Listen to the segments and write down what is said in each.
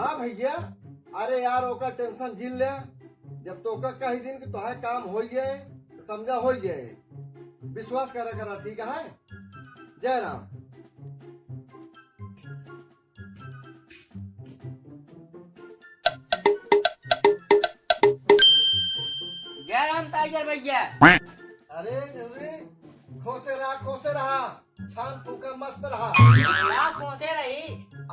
हाँ भैया, अरे यार ओका टेंशन झील ले। जब तोका कही दिन कि तोहार काम हो जाए तो समझा हो जाए। विश्वास करा ठीक है। जय राम। जय राम टाइगर भैया। अरे नेवरी, खोसे रहा छान फूका मस्त रहा। क्या खोसे रही?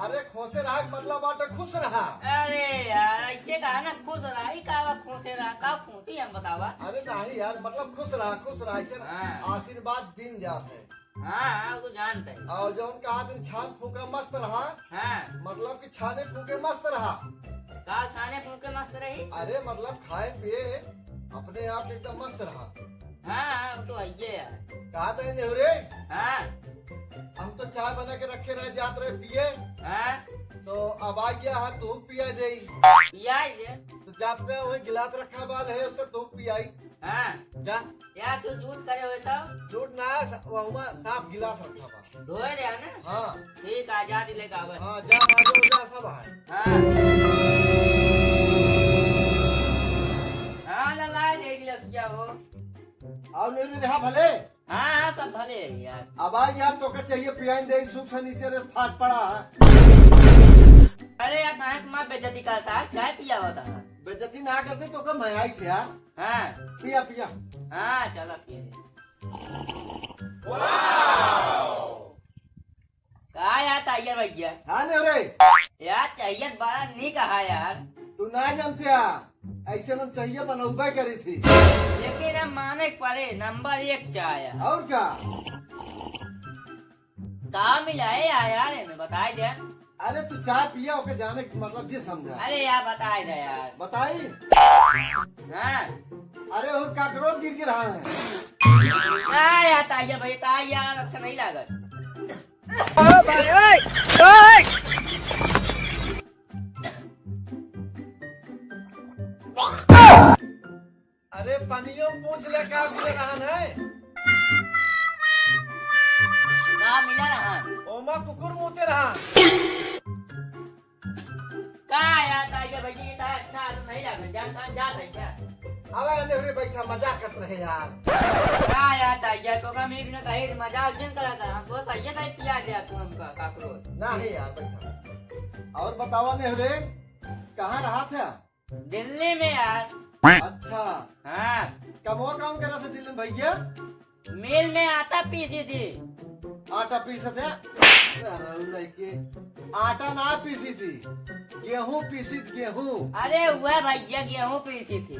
अरे खोसे रहा मतलब बाटे खुश रहा। अरे यार ऐसे कहा ना खुश रही का खोसे रहा का खोसी हम बतावा। अरे नहीं यार, मतलब खुश रहा ऐसे ना। हाँ। आशीर्वाद दिन जाते है। हाँ वो जानते हैं। और जो कहा दिन छान फूका मस्त रहा, हाँ मतलब कि छाने फूके मस्त रहा। का छाने फूके मस्त रही। अरे मतलब खाए पिए अपने आप एकदम मस्त रहा। हाँ वो तो आइए यार। कहा था नेहरे, हाँ हम तो चाय बना के रखे रहे जात रहे पिए, हाँ तो अब आ गया है दूध पिया जाई। पिया जे। तो जात रहे वही गिलास रखा बाल है तो दूध पियाई। हाँ जा या तू दूध करे हुए तो दूध ना वहुआ साफ गिलास रखा बा। धोए रहे ना। हाँ ठीक आजादी लेकर आवे। हाँ, जा माजो जा सब है। हाँ हाँ ललाए देख लिया क्या हो। और नेहरे रहा भले। हाँ हाँ सब भले है यार। अब आ यार तो क्या चाहिए पियाई दे, सूप से नीचे रे फाट पड़ा है। अरे यार कहाँ तुम्हारा बेइज्जती करता है, चाय पिया होता है। बेइज्जती ना करते तो क्या मैं आई थे यार। हाँ पिया पिया। हाँ चलो पिए। कहा यार टाइगर भैया। हाँ नेहरे, यार चाहिए बड़ा नहीं कहा यार। तू ना जानते आ, ऐसे हम चाहिए बनौबे करी थी। लेकिन अब माने के पड़े नंबर 1 चाय है। और क्या। कहा मिला है यार हमें बताई दे। अरे तू चाय पिया ओके जाने की मतलब ये समझा। अरे यार बताई दे यार। बताई। हाँ अरे और काकरोच गिर रहा है। हाँ यार टाइगर भैया यार अच्छा नहीं लागत। अरे पानियों पूछ ले क्या गिर रहा है। कहा मिला रहा। ओमा कुकुर मुते रहा। कहा यार टाइगर भैया ये तो अच्छा तो नहीं लागत। जान जा रही क्या। अब नेहरे बैठा मजाक करते रहे यार। कहा यार टाइगर तो का मैं भी ना कहीं मजाक जिन करा था हमको सही है नहीं पिया दिया तू हमका काकरोच। नहीं यार बैठा। और बतावा नेहरे, कहाँ रहा था। दिल्ली में यार। अच्छा, हाँ कमो काम कर रहा था दिल्ली में भैया। मिल में आटा पीसी थी। आटा पीसे थे। आटा ना पीसी थी, गेहूं पीसी थी, गेहूं। अरे हुआ भैया गेहूँ पीसी थी।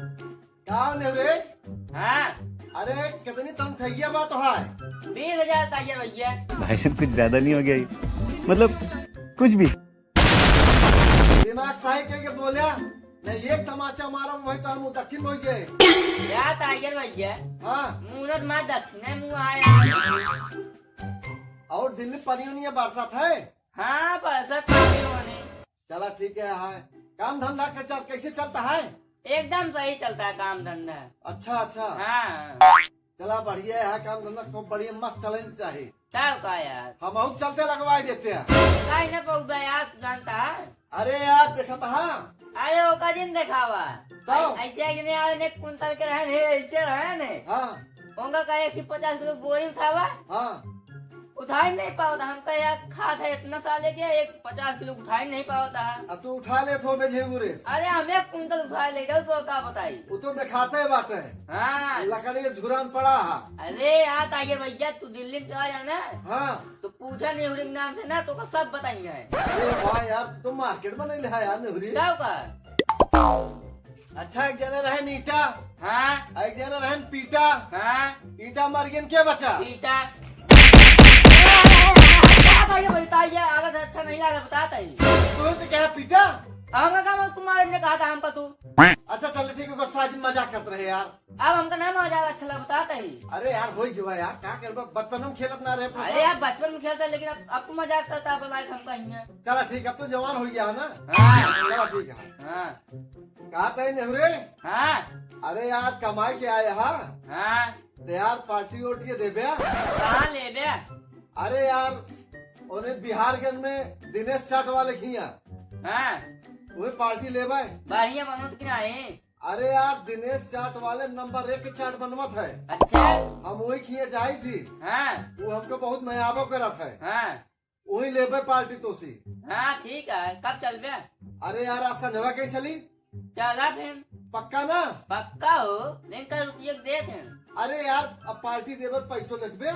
कहा नेहरे। हाँ अरे कितनी तनख्वाहिया बात है। 20,000 टाइगर भैया। भाई साहब कुछ ज्यादा नहीं हो गया ये? मतलब कुछ भी। दिमाग सही कह के बोलिया नहीं, एक तमाचा मारा वही तो हम दक्षिण हो गए। यार टाइगर भैया हाँ, मुहूर्त मार दक्षिण मुँह आया। और दिल्ली परियों बरसात है। हाँ बरसात होने। चला ठीक है। काम धंधा कैसे चलता है। एकदम सही चलता है काम धंधा। अच्छा अच्छा। हाँ चला बढ़िया है, काम धंधा खूब बढ़िया मस्त चलना चाहिए। क्या का यार हम और चलते लगवाई देते हैं। कहीं न पहुँचा यार जानता है। अरे यार देखा था। अरे वो का दिन दिखावा तो? ऐसे कि नहीं यार ने कुंतल के रहे ऐसे रहे ने। हाँ उनका कहे कि 50 किलो बोरी उठावा हाँ। उठा ही नहीं पाता। हमका यार खाद है इतना साले के एक 50 किलो उठा ही नहीं पाता। अब तू उठा ले तो झेंगुरे। अरे हमें कुंतल उठा ले गए तो क्या बताई। वो तो दिखाते बात है। हाँ लकड़ी के झुरा में पड़ा है। अरे यार टाइगर भैया तू दिल्ली में चला जाना हाँ। तो पूछा नेहरू के नाम से ना तो का सब बताइए। अरे वाह यार, तुम मार्केट में नहीं लिया यार नेहरी। क्या का। अच्छा, एक जना रहे नीटा, हाँ एक जना रहे पीटा। हाँ ईटा मर गया क्या बचा। पीटा। बताइए आदत अच्छा नहीं लगा बताता ही। तू तो क्या पीटा। हमका काम तुम्हारे ने कहा था हमका तू। अच्छा चल ठीक है, साजिद मजाक करते रहे यार। अब हमका नाम मजा अच्छा लगा बताता ही। अरे यार हो गया यार, क्या कर बचपन में खेलत ना रहे। अरे यार बचपन में खेलता लेकिन अब तू मजाक करता लाइक हमका ही है। चला ठीक, अब तो जवान हो गया है ना। हाँ चला ठीक है। हाँ कहा था नेहरे। हाँ अरे यार कमाई के आए हा। हाँ तो यार पार्टी वोटी दे बे। कहाँ ले बे। अरे यार उन्हें बिहार के में दिनेश चाट वाले खिया। हाँ वही पार्टी लेवे। बढ़िया बनत कि नहीं? अरे यार दिनेश चाट वाले नंबर 1 के चाट बनवत है। अच्छा। हम वही खिए जाई थी। हाँ वो हमको बहुत मयाबो करत है। हाँ वही लेवे पार्टी तो सी। हाँ ठीक है, कब चलबे? अरे यार आज संजवा कहीं चली? चला फिर। पक्का ना? पक्का हो, लेकिन कल रुपये दे थे। अरे यार अब पार्टी देवे तो पैसों लगबे।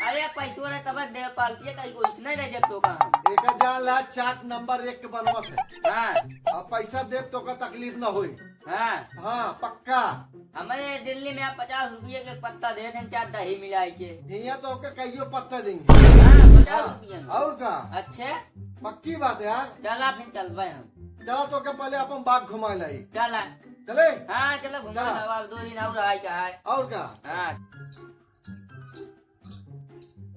अरे पैसों रहे तब दे पालती है, कहीं कुछ नहीं रह जब तो का। एक जान ला चाट नंबर 1 के बनवत है। हाँ अब पैसा देव तो का तकलीफ ना हुई। हाँ हाँ पक्का। हमारे दिल्ली में आप 50 रुपये के पत्ता दे थे, 4 दही मिलाई के। हिया तो के कईयो पत्ता देंगे। हाँ 50 हाँ, रुपये में। और का अच्छे पक्की बात है यार। चला फिर चलबे हम। चलो तो के पहले अपन बाग घुमा लाई। चला। चले हाँ चलो घुमा चला। अब 2 दिन और आए का है। और का। हाँ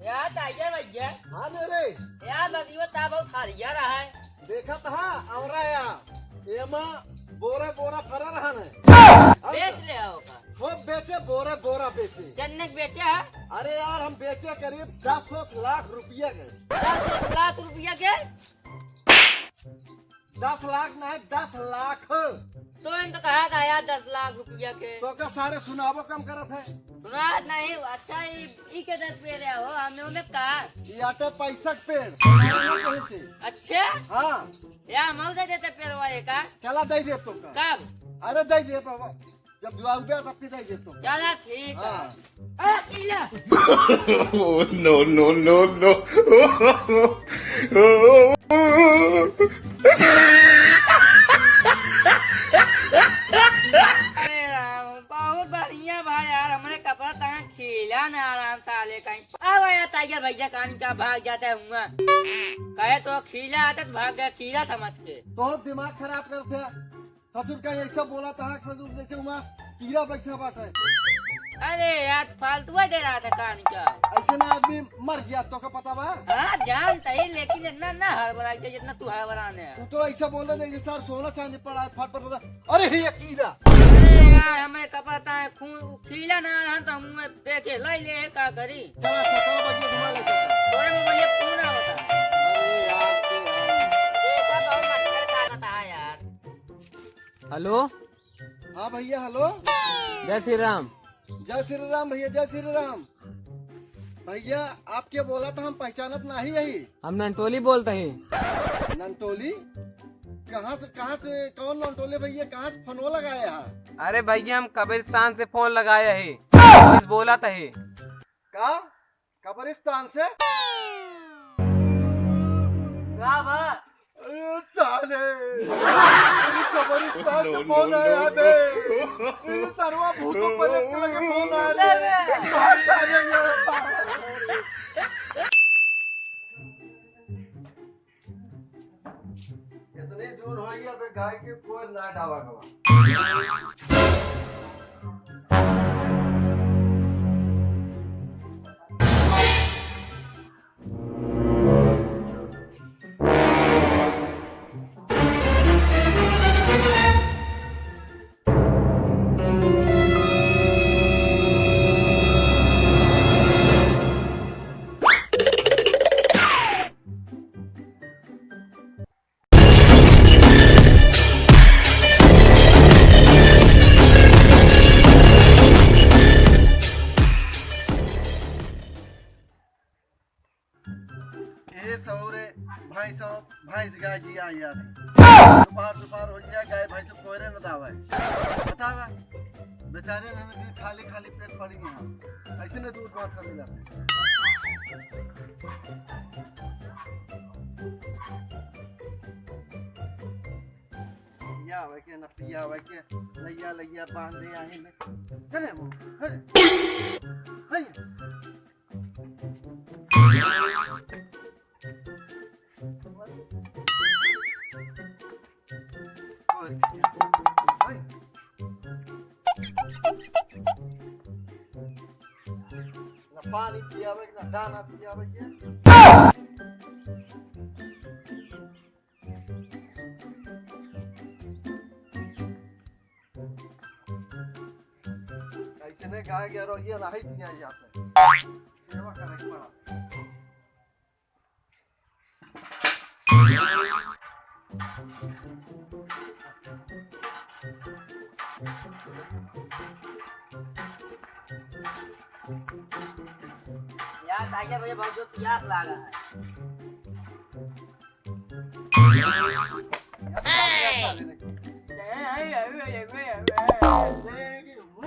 यार टाइगर भैया, हाँ ले रे यार लगी ता बहुत खारिया रहा है। देखा था औरा या एमा बोरा बोरा फरा रहा ने। बेच ले आओ का। हो बेचे बोरा बोरा बेचे। चन्ने के बेचे है? अरे यार हम बेचे करीब 10 लाख रुपया के। 10 लाख रुपया के? 10 लाख नहीं 10 लाख। तो इन तो कहा था यार 10 लाख रुपया के। तो क्या सारे सुनावो कम करत है। सुना नहीं, अच्छा ई के 10 पे रहे हो, हमें में कहा। ये आटे पैसा के पेड़ कहीं से। अच्छा हाँ यार मऊ दे देते पेड़ वाले का। चला दे दे तो का। कब? अरे दे दे बाबा जब जवाब दे तब दे दे तो। चला ठीक है। हाँ किला Oh, no, no, no, no. अरे राम बहुत बढ़िया भाई यार, हमारे कपड़ा तंग खिला ना आराम से आले कहीं। अब यार टाइगर भैया कान का भाग जाता हुआ कहे तो खिला आता तो भाग गया खीरा समझ के। तो दिमाग खराब करते ससुर का ऐसा बोला था ससुर जैसे वहाँ कीड़ा बैठा बाटे। अरे यार फालतू दे रहा था कान का। ऐसे ना आदमी मर गया तो का पता बा। हाँ जानता ही, लेकिन इतना ना हड़बड़ा जितना तू हड़बड़ाने है। तू तो ऐसा बोल रहे नहीं सर सोना चांदी पड़ा है फट फट। अरे ये कीड़ा। अरे यार हमारे कपड़ा तंग खून खिला ना रहा तो मुँह देखे लाई ले का करी। चला 17 बजे घुमा ले चलता। तोरे में बोलिए पूरा होता है। अरे यार देखा बहुत मच्छर काटता है यार। हेलो, हाँ भैया हेलो। जय श्री राम। जय श्री राम भैया जय श्री राम। भैया आप क्या बोला था हम पहचानत नहीं यही। हम नंटोली बोलते हैं। नंटोली कहाँ से कौन नंटोली भैया कहाँ से फोन लगाया है। अरे भैया हम कब्रिस्तान से फोन लगाया है, पुलिस बोला था है। का कब्रिस्तान से। क्या बा? अरे साले कब्रिस्तान से फोन आया है बे। ये सरवा भूतों पर लगे फोन आ रहे हैं। बहुत सारे मेरे पास। कितने दूर हो गया बे गाय के कोई ना ढावा गवा। सौरे भैंस गाय जी आ जाती। दोपहर हो गया गाय भैंस कोयरे न दावा बतावा बेचारे ने खाली खाली पेट पड़ी गया ऐसे न दूध भात मिला। पिया हुआ के न पिया हुआ के लैया लैया बांधे आही में चले वो हाय ना पानी पियावे ना दाना पियावे के। ऐसे ने गाय गया रो ये नहीं पिया जाता है। सेवा करे के पड़ा। यार टाइगर भैया बहुत जोर प्यास लगा है। साले ने। नहीं, देगी, वो